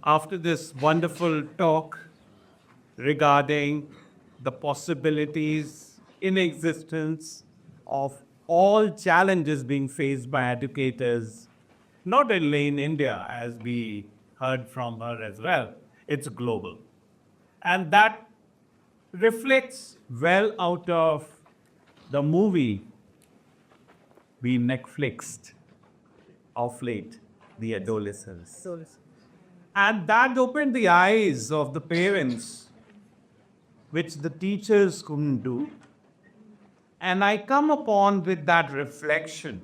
after this wonderful talk regarding the possibilities in existence of all challenges being faced by educators, not only in India, as we heard from her as well, it's global. And that reflects well out of the movie we Netflixed of late, The Adolescents. And that opened the eyes of the parents, which the teachers couldn't do. And I come upon with that reflection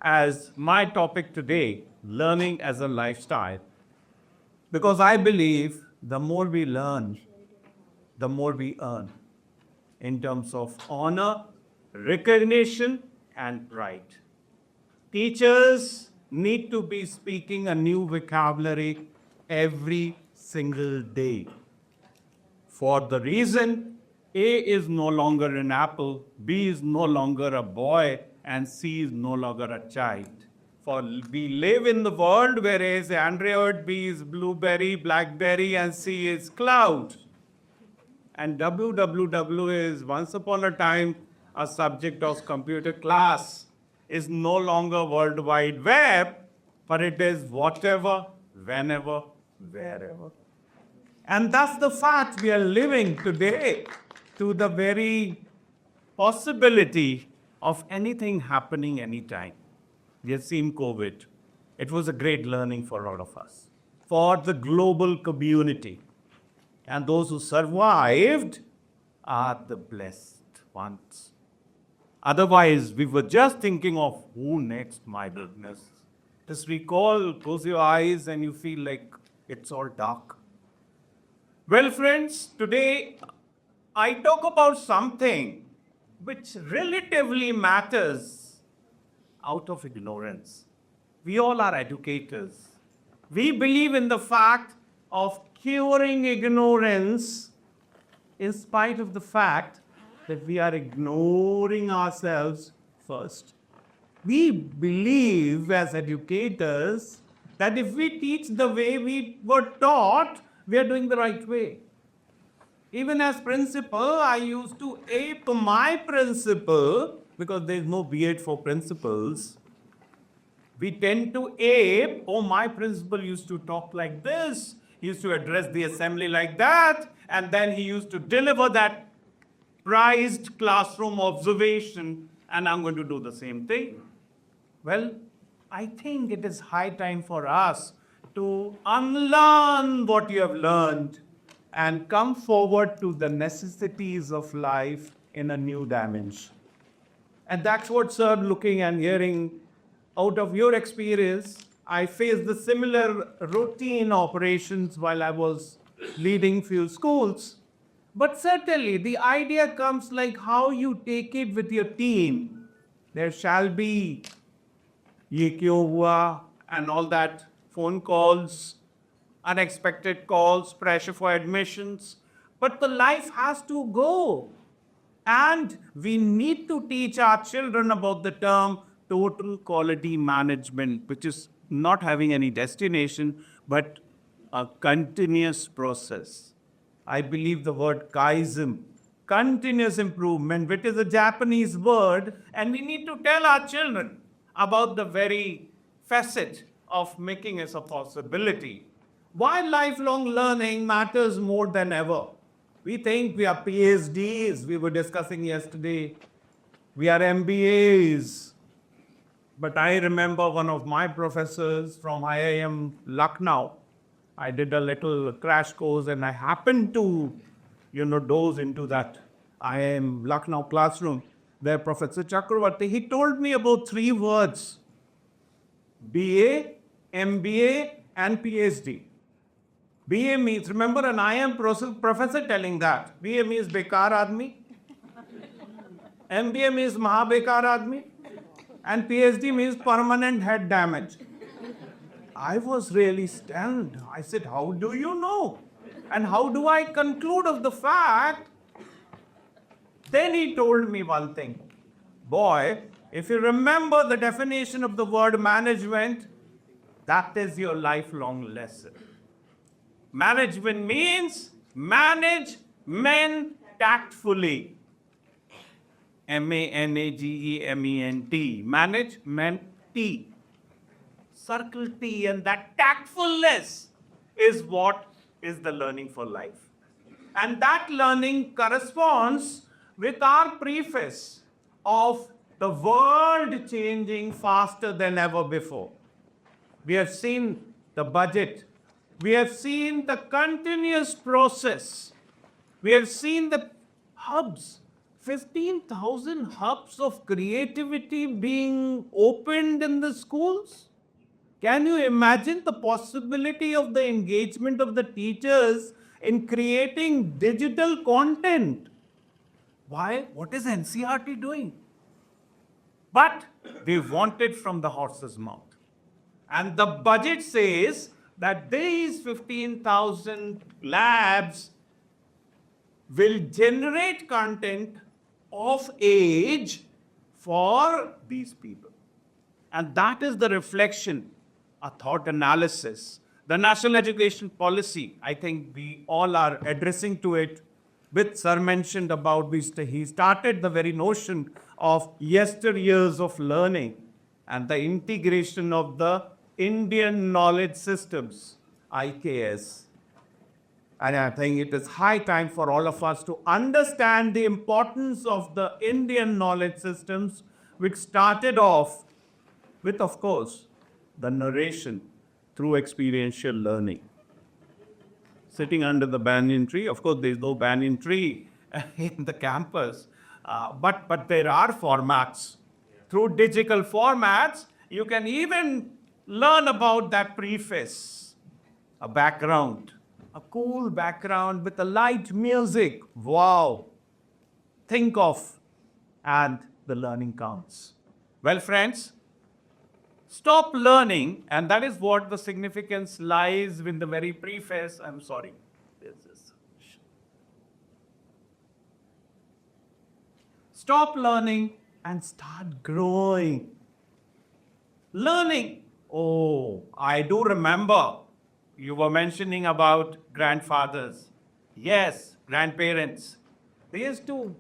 as my topic today, learning as a lifestyle. Because I believe the more we learn, the more we earn in terms of honor, recognition, and pride. Teachers need to be speaking a new vocabulary every single day. For the reason A is no longer an apple, B is no longer a boy, and C is no longer a child. For we live in the world where Android, B is blueberry, blackberry, and C is cloud. And WWW is once upon a time a subject of computer class, is no longer World Wide Web, but it is whatever, whenever, wherever. And that's the fact we are living today to the very possibility of anything happening anytime. We have seen COVID. It was a great learning for all of us, for the global community. And those who survived are the blessed ones. Otherwise, we were just thinking of who next, my goodness. Just recall, close your eyes, and you feel like it's all dark. Well, friends, today I talk about something which relatively matters out of ignorance. We all are educators. We believe in the fact of curing ignorance in spite of the fact that we are ignoring ourselves first. We believe as educators that if we teach the way we were taught, we are doing the right way. Even as principal, I used to ape my principal, because there is no B.Ed for principals. We tend to ape, my principal used to talk like this, he used to address the assembly like that, and then he used to deliver that prized classroom observation, and I'm going to do the same thing. Well, I think it is high time for us to unlearn what you have learned and come forward to the necessities of life in a new dimension. And that's what, sir, looking and hearing out of your experience, I faced the similar routine operations while I was leading few schools. But certainly the idea comes like how you take it with your team. There shall be ye kyo hua and all that, phone calls, unexpected calls, pressure for admissions. But the life has to go. And we need to teach our children about the term total quality management, which is not having any destination, but a continuous process. I believe the word kaizen, continuous improvement, which is a Japanese word, and we need to tell our children about the very facet of making it a possibility. Why lifelong learning matters more than ever. We think we are PhDs, we were discussing yesterday. We are MBAs. But I remember one of my professors from IIM Lucknow. I did a little crash course and I happened to, doze into that IIM Lucknow classroom. There, Professor Chakravarti, he told me about 3 words: BA, MBA, and PhD. BA means, remember an IIM professor telling that. BA means bekar aadmi. MBA means maha bekar aadmi. And PhD means permanent head damage. I was really stunned. I said, how do you know? And how do I conclude of the fact? Then he told me one thing. Boy, if you remember the definition of the word management, That is your lifelong lesson. Management means manage men tactfully. Management. Management T. Circle T, and that tactfulness is what is the learning for life. And that learning corresponds with our preface of the world changing faster than ever before. We have seen the budget. We have seen the continuous process. We have seen the hubs, 15,000 hubs of creativity being opened in the schools. Can you imagine the possibility of the engagement of the teachers in creating digital content? Why? What is NCRT doing? But they want it from the horse's mouth. And the budget says that these 15,000 labs will generate content of age for these people. And that is the reflection, a thought analysis. The national education policy, I think we all are addressing to it. With Sir mentioned about this, he started the very notion of yesteryears of learning and the integration of the Indian knowledge systems, IKS. And I think it is high time for all of us to understand the importance of the Indian knowledge systems, which started off with, of course, the narration through experiential learning. Sitting under the banyan tree, of course, there is no banyan tree in the campus, but there are formats. Through digital formats, you can even learn about that preface, a background, a cool background with a light music. Wow! Think of, and the learning counts. Well, friends, stop learning, and that is what the significance lies in the very preface. I'm sorry. Stop learning and start growing. Learning. Oh, I do remember you were mentioning about grandfathers. Yes, grandparents. They used to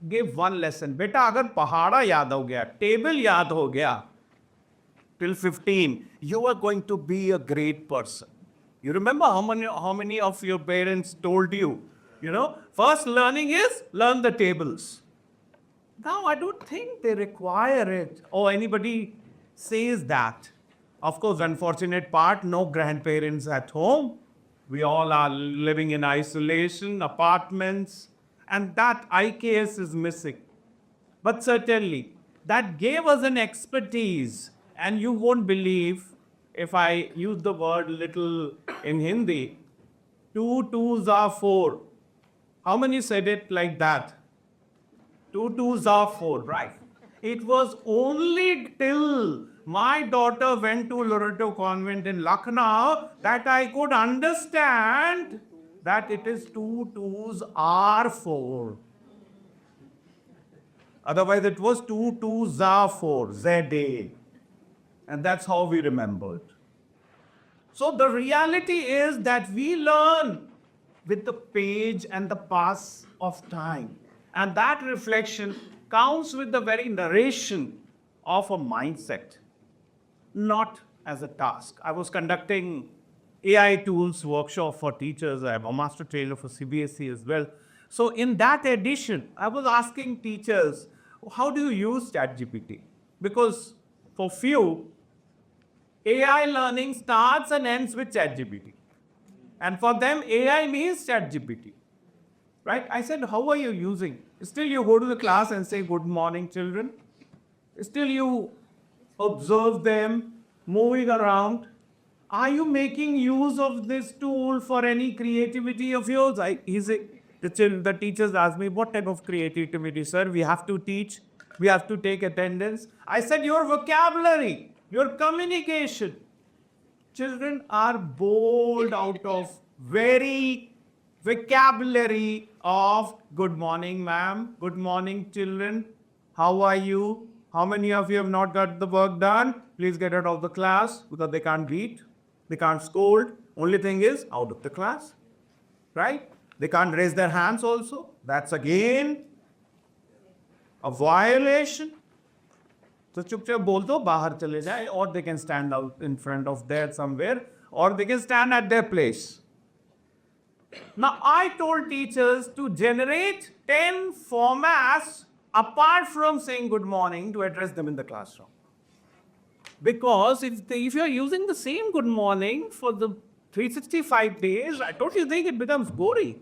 give one lesson. Beta, agar pahada yaad ho gaya, table yaad ho gaya, till 15, you are going to be a great person. You remember how many of your parents told you, first learning is learn the tables. Now, I don't think they require it, or anybody says that. Of course, unfortunate part, no grandparents at home. We all are living in isolation, apartments, and that IKS is missing. But certainly, that gave us an expertise, and you won't believe if I use the word little in Hindi, 2 2s are 4. How many said it like that? 2 2s are 4, right? It was only till my daughter went to Loreto Convent in Lucknow that I could understand that it is 2 2s are 4. Otherwise, it was 2 2s are 4, ZA. And that's how we remembered. So the reality is that we learn with the page and the pass of time. And that reflection counts with the very narration of a mindset, not as a task. I was conducting AI tools workshop for teachers. I am a master trainer for CBSE as well. So in that edition, I was asking teachers, how do you use ChatGPT? Because for few, AI learning starts and ends with ChatGPT. And for them, AI means ChatGPT. Right? I said, how are you using? Still you go to the class and say, good morning, children. Still you observe them moving around. Are you making use of this tool for any creativity of yours? The teachers asked me, what type of creativity, sir? We have to teach. We have to take attendance. I said, your vocabulary, your communication. Children are bored out of very vocabulary of good morning, ma'am. Good morning, children. How are you? How many of you have not got the work done? Please get out of the class because they can't beat, they can't scold. Only thing is out of the class, right? They can't raise their hands also. That's again a violation. So चुपचाप बोल दो बाहर चले जाए, or they can stand out in front of there somewhere, or they can stand at their place. Now I told teachers to generate 10 formats apart from saying good morning to address them in the classroom. Because if you're using the same good morning for the 365 days, don't you think it becomes boring?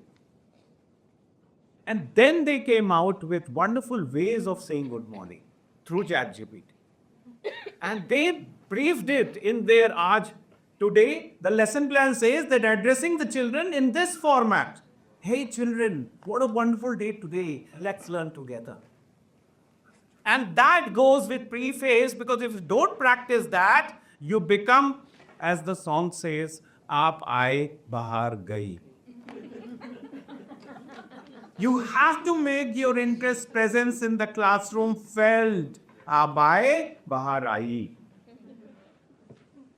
And then they came out with wonderful ways of saying good morning through ChatGPT. And they briefed it in their Aaj. Today, the lesson plan says that addressing the children in this format. Hey children, what a wonderful day today. Let's learn together. And that goes with preface, because if you don't practice that, you become, as the song says, Aap aaye bahar gayi. You have to make your interest presence in the classroom felt. Aap aaye bahar aayi.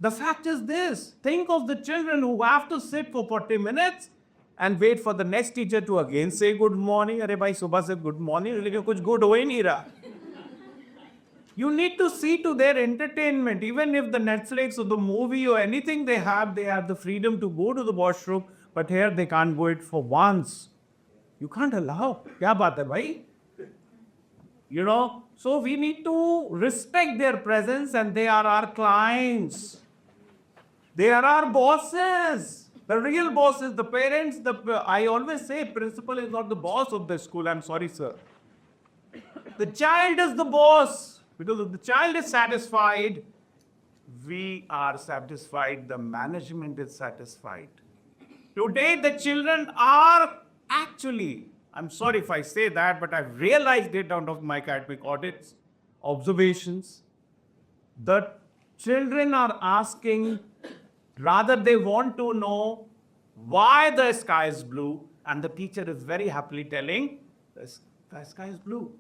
The fact is this, think of the children who have to sit for 40 minutes and wait for the next teacher to again say good morning. Arey bhai, subah se good morning, lekin kuch good ho hi nahi raha. You need to see to their entertainment. Even if the Netflix or the movie or anything they have the freedom to go to the washroom, but here they can't go it for once. You can't allow. Kya baat hai bhai? You know, so we need to respect their presence, and they are our clients. They are our bosses. The real boss is the parents. I always say principal is not the boss of the school. I'm sorry, sir. The child is the boss. Because if the child is satisfied, we are satisfied, the management is satisfied. Today, the children are actually, I'm sorry if I say that, but I've realized it out of my academic audits, observations. The children are asking, rather they want to know why the sky is blue, and the teacher is very happily telling, the sky is blue.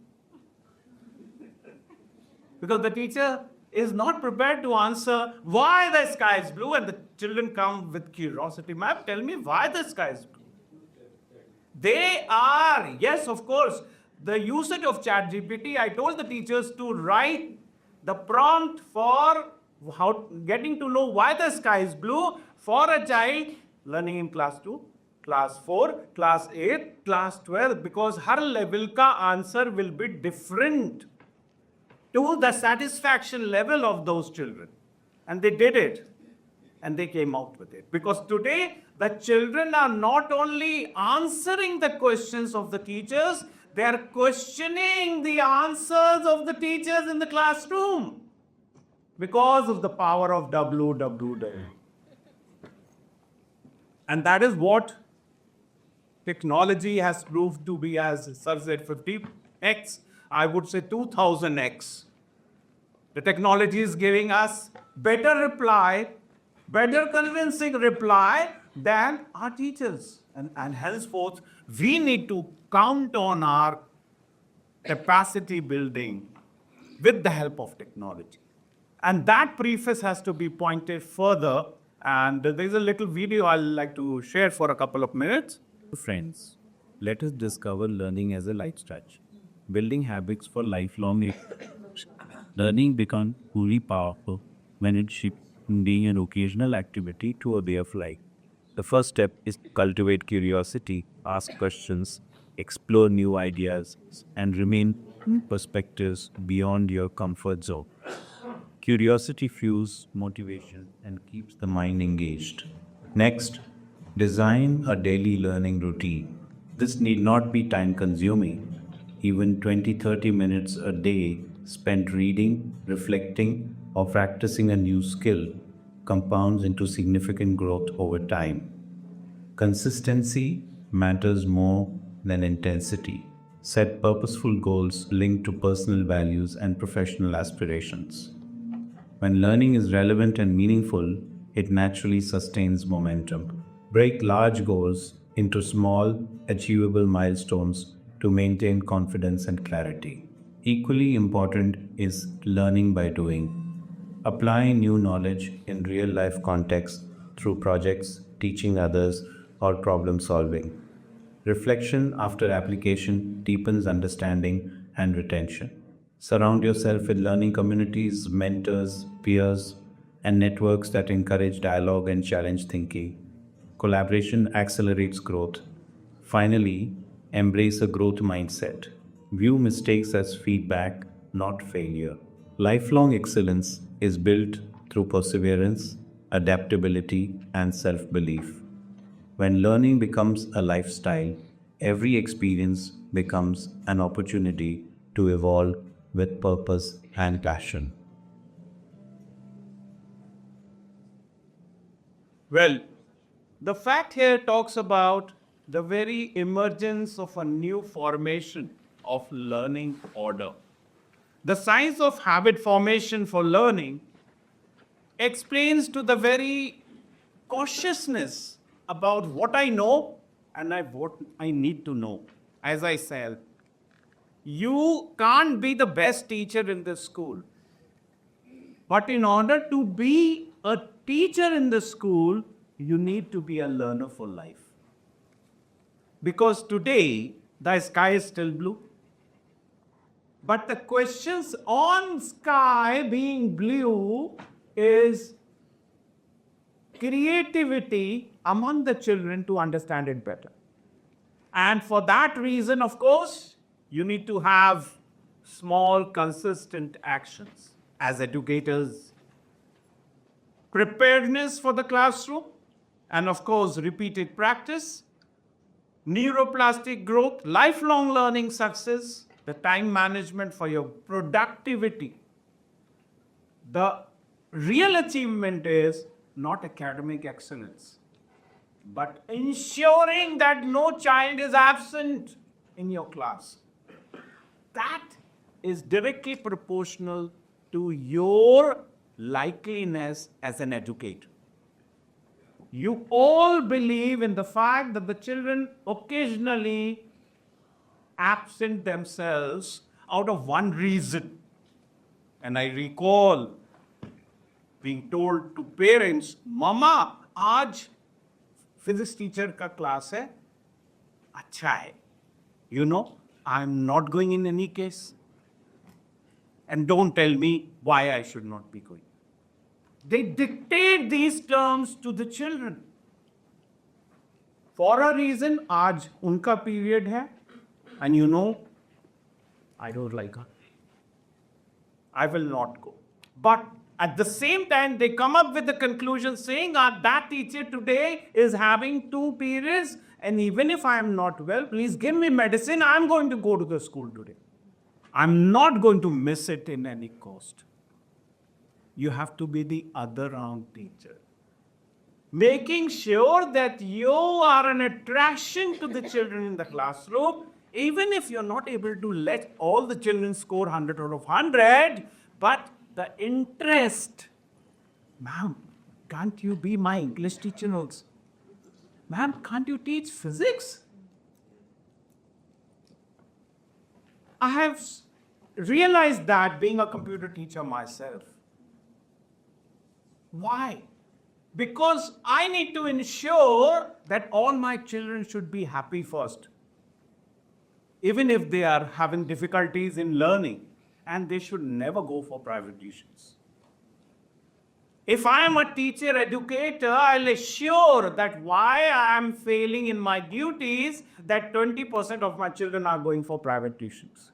Because the teacher is not prepared to answer why the sky is blue, and the children come with curiosity. Ma'am, tell me why the sky is blue. They are, yes, of course, the usage of ChatGPT, I told the teachers to write the prompt for getting to know why the sky is blue for a child learning in class 2, class 4, class 8, class 12, because her level ka answer will be different to the satisfaction level of those children. And they did it. And they came out with it. Because today, the children are not only answering the questions of the teachers, they are questioning the answers of the teachers in the classroom. Because of the power of WWW. And that is what technology has proved to be, as Sir said, 50x. I would say 2000x. The technology is giving us better reply, better convincing reply than our teachers. And henceforth, we need to count on our capacity building with the help of technology. And that preface has to be pointed further. And there's a little video I'd like to share for a couple of minutes. Friends, let us discover learning as a life touch. Building habits for lifelong experience. Learning becomes truly powerful when it shifts from being an occasional activity to a way of life. The first step is to cultivate curiosity, ask questions, explore new ideas, and remain perspectives beyond your comfort zone. Curiosity fuels motivation and keeps the mind engaged. Next, design a daily learning routine. This need not be time consuming. Even 20-30 minutes a day spent reading, reflecting, or practicing a new skill compounds into significant growth over time. Consistency matters more than intensity. Set purposeful goals linked to personal values and professional aspirations. When learning is relevant and meaningful, it naturally sustains momentum. Break large goals into small, achievable milestones to maintain confidence and clarity. Equally important is learning by doing. Applying new knowledge in real life contexts through projects, teaching others, or problem solving. Reflection after application deepens understanding and retention. Surround yourself with learning communities, mentors, peers, and networks that encourage dialogue and challenge thinking. Collaboration accelerates growth. Finally, embrace a growth mindset. View mistakes as feedback, not failure. Lifelong excellence is built through perseverance, adaptability, and self belief. When learning becomes a lifestyle, every experience becomes an opportunity to evolve with purpose and passion. Well, the fact here talks about the very emergence of a new formation of learning order. The science of habit formation for learning explains to the very cautiousness about what I know and what I need to know. As I said, you can't be the best teacher in this school. But in order to be a teacher in the school, you need to be a learner for life. Because today, the sky is still blue. But the questions on sky being blue is creativity among the children to understand it better. And for that reason, of course, you need to have small, consistent actions as educators, preparedness for the classroom, and of course, repeated practice, neuroplastic growth, lifelong learning success, the time management for your productivity. The real achievement is not academic excellence, but ensuring that no child is absent in your class. That is directly proportional to your likeliness as an educator. You all believe in the fact that the children occasionally absent themselves out of one reason. And I recall being told to parents, Mama, आज physics teacher का class है, अच्छा है. You know, I'm not going in any case. And don't tell me why I should not be going. They dictate these terms to the children. For a reason, आज उनका period है, and you know, I don't like her. I will not go. But at the same time, they come up with the conclusion saying that teacher today is having 2 periods, and even if I am not well, please give me medicine. I'm going to go to the school today. I'm not going to miss it in any cost. You have to be the other round teacher. Making sure that you are an attraction to the children in the classroom, even if you're not able to let all the children score 100 out of 100, but the interest. Ma'am, can't you be my English teacher also? Ma'am, can't you teach physics? I have realized that being a computer teacher myself. Why? Because I need to ensure that all my children should be happy first. Even if they are having difficulties in learning, and they should never go for private tuitions. If I am a teacher educator, I'll assure that why I am failing in my duties, that 20% of my children are going for private tuitions.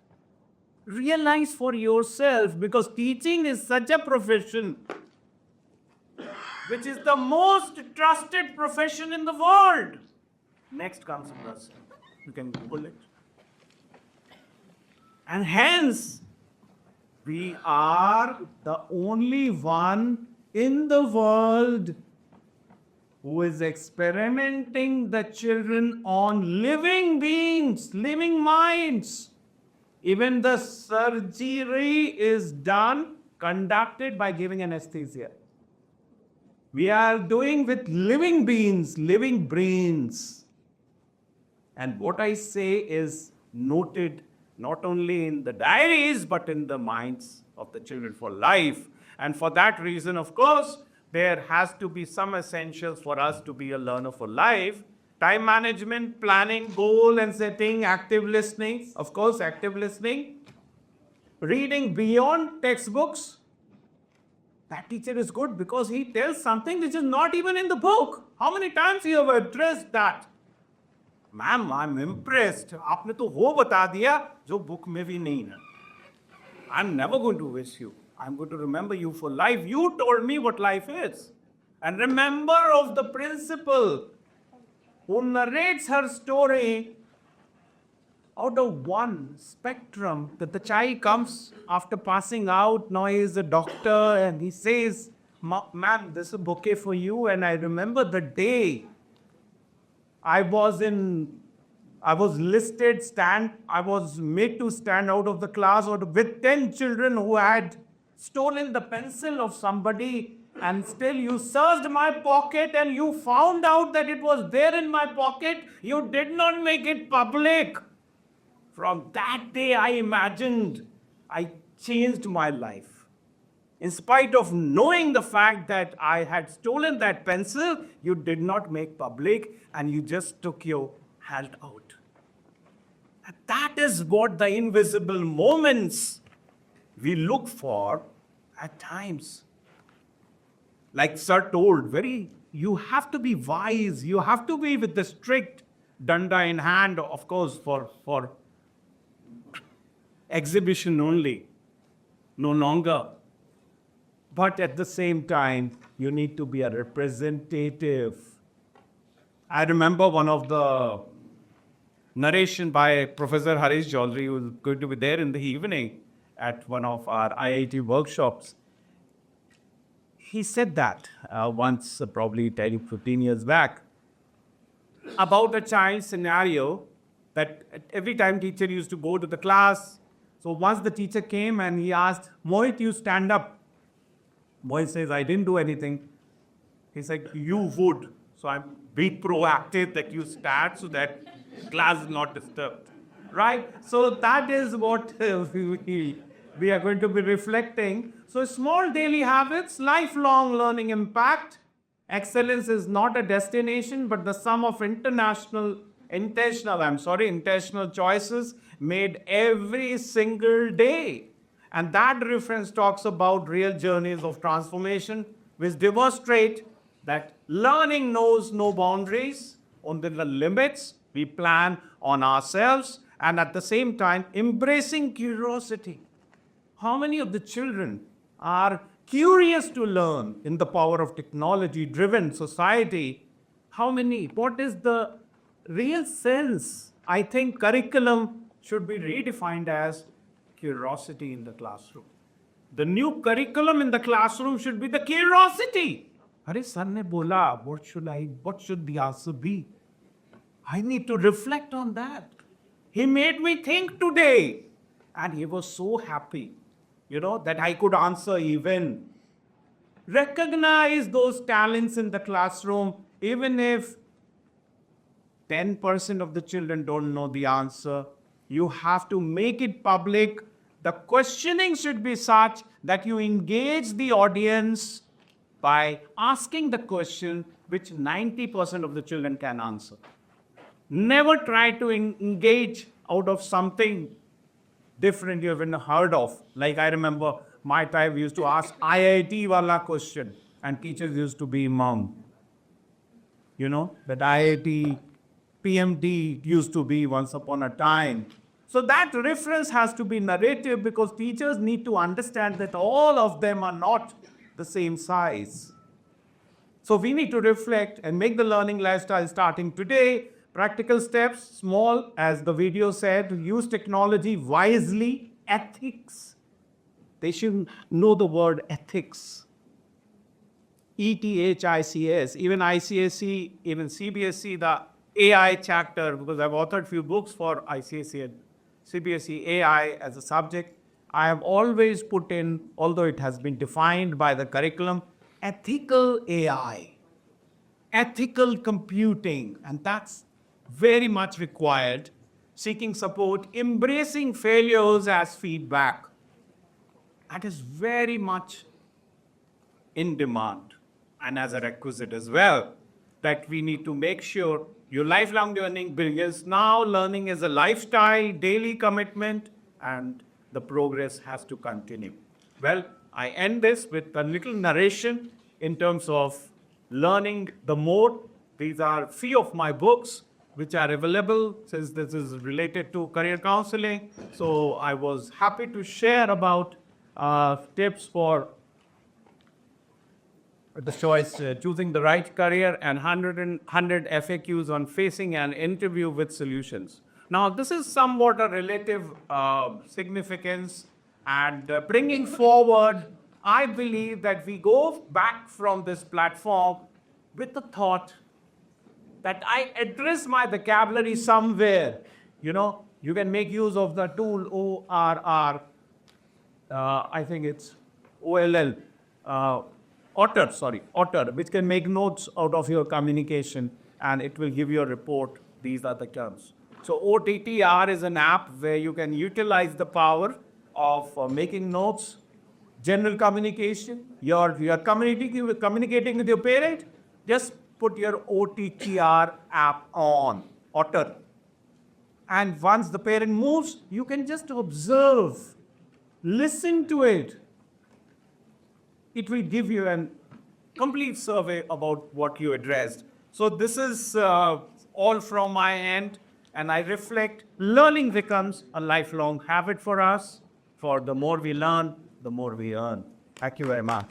Realize for yourself, because teaching is such a profession which is the most trusted profession in the world. Next comes nursing. You can Google it. And hence, we are the only one in the world who is experimenting the children on living beings, living minds. Even the surgery is done, conducted by giving anesthesia. We are doing with living beings, living brains. And what I say is noted not only in the diaries, but in the minds of the children for life. And for that reason, of course, there has to be some essentials for us to be a learner for life. Time management, planning, goal and setting, active listening, of course, active listening, reading beyond textbooks. That teacher is good because he tells something which is not even in the book. How many times you have addressed that? Ma'am, I'm impressed. आपने तो वो बता दिया जो book में भी नहीं है. I'm never going to wish you. I'm going to remember you for life. You told me what life is. And remember of the principal who narrates her story out of one spectrum, that the child comes after passing out. Now he is a doctor and he says, ma'am, this is a bouquet for you. And I remember the day I was made to stand out of the class with 10 children who had stolen the pencil of somebody, and still you searched my pocket and you found out that it was there in my pocket. You did not make it public. From that day, I changed my life. In spite of knowing the fact that I had stolen that pencil, you did not make public and you just took your hand out. And that is what the invisible moments we look for at times. Like Sir told, you have to be wise. You have to be with the strict danda in hand, of course, for exhibition only, no longer. But at the same time, you need to be a representative. I remember one of the narration by Professor Harish Chaudhary, who was going to be there in the evening at one of our IIT workshops. He said that once, probably 10, 15 years back, about a child scenario that every time teacher used to go to the class. So once the teacher came and he asked, Mohit, you stand up. Mohit says, I didn't do anything. He said, you would. So I'm being proactive that you stand so that class is not disturbed. Right? So that is what we are going to be reflecting. So small daily habits, lifelong learning impact. Excellence is not a destination, but the sum of intentional choices made every single day. And that reference talks about real journeys of transformation, which demonstrate that learning knows no boundaries, only the limits we plan on ourselves, and at the same time, embracing curiosity. How many of the children are curious to learn in the power of technology-driven society? How many? What is the real sense? I think curriculum should be redefined as curiosity in the classroom. The new curriculum in the classroom should be the curiosity. Are sir ne bola, what should the answer be? I need to reflect on that. He made me think today. And he was so happy, that I could answer even. Recognize those talents in the classroom, even if 10% of the children don't know the answer. You have to make it public. The questioning should be such that you engage the audience by asking the question which 90% of the children can answer. Never try to engage out of something different you haven't heard of. Like I remember my time we used to ask IIT wala question and teachers used to be mum. That IIT, PMT used to be once upon a time. So that reference has to be narrative because teachers need to understand that all of them are not the same size. So we need to reflect and make the learning lifestyle starting today. Practical steps, small, as the video said, use technology wisely, ethics. They should know the word ethics. ETHICS, even ICSE, even CBSE, the AI chapter, because I've authored few books for ICSE and CBSE AI as a subject. I have always put in, although it has been defined by the curriculum, ethical AI, ethical computing, and that's very much required seeking support, embracing failures as feedback. That is very much in demand and as a requisite as well, that we need to make sure your lifelong learning begins now. Learning is a lifestyle, daily commitment, and the progress has to continue. Well, I end this with a little narration in terms of learning the more. These are few of my books which are available, since this is related to career counseling. So I was happy to share about tips for the choice, choosing the right career, and 100 FAQs on facing an interview with solutions. Now, this is somewhat a relative significance, and bringing forward, I believe that we go back from this platform with the thought that I address my vocabulary somewhere. You can make use of the tool ORR. I think it's OLL. Otter, which can make notes out of your communication, and it will give you a report. These are the terms. So OTTR is an app where you can utilize the power of making notes, general communication. You're communicating with your parent, just put your OTTR app on, Otter. And once the parent moves, you can just observe, listen to it. It will give you a complete survey about what you addressed. So this is all from my end, and I reflect learning becomes a lifelong habit for us. For the more we learn, the more we earn. Thank you very much.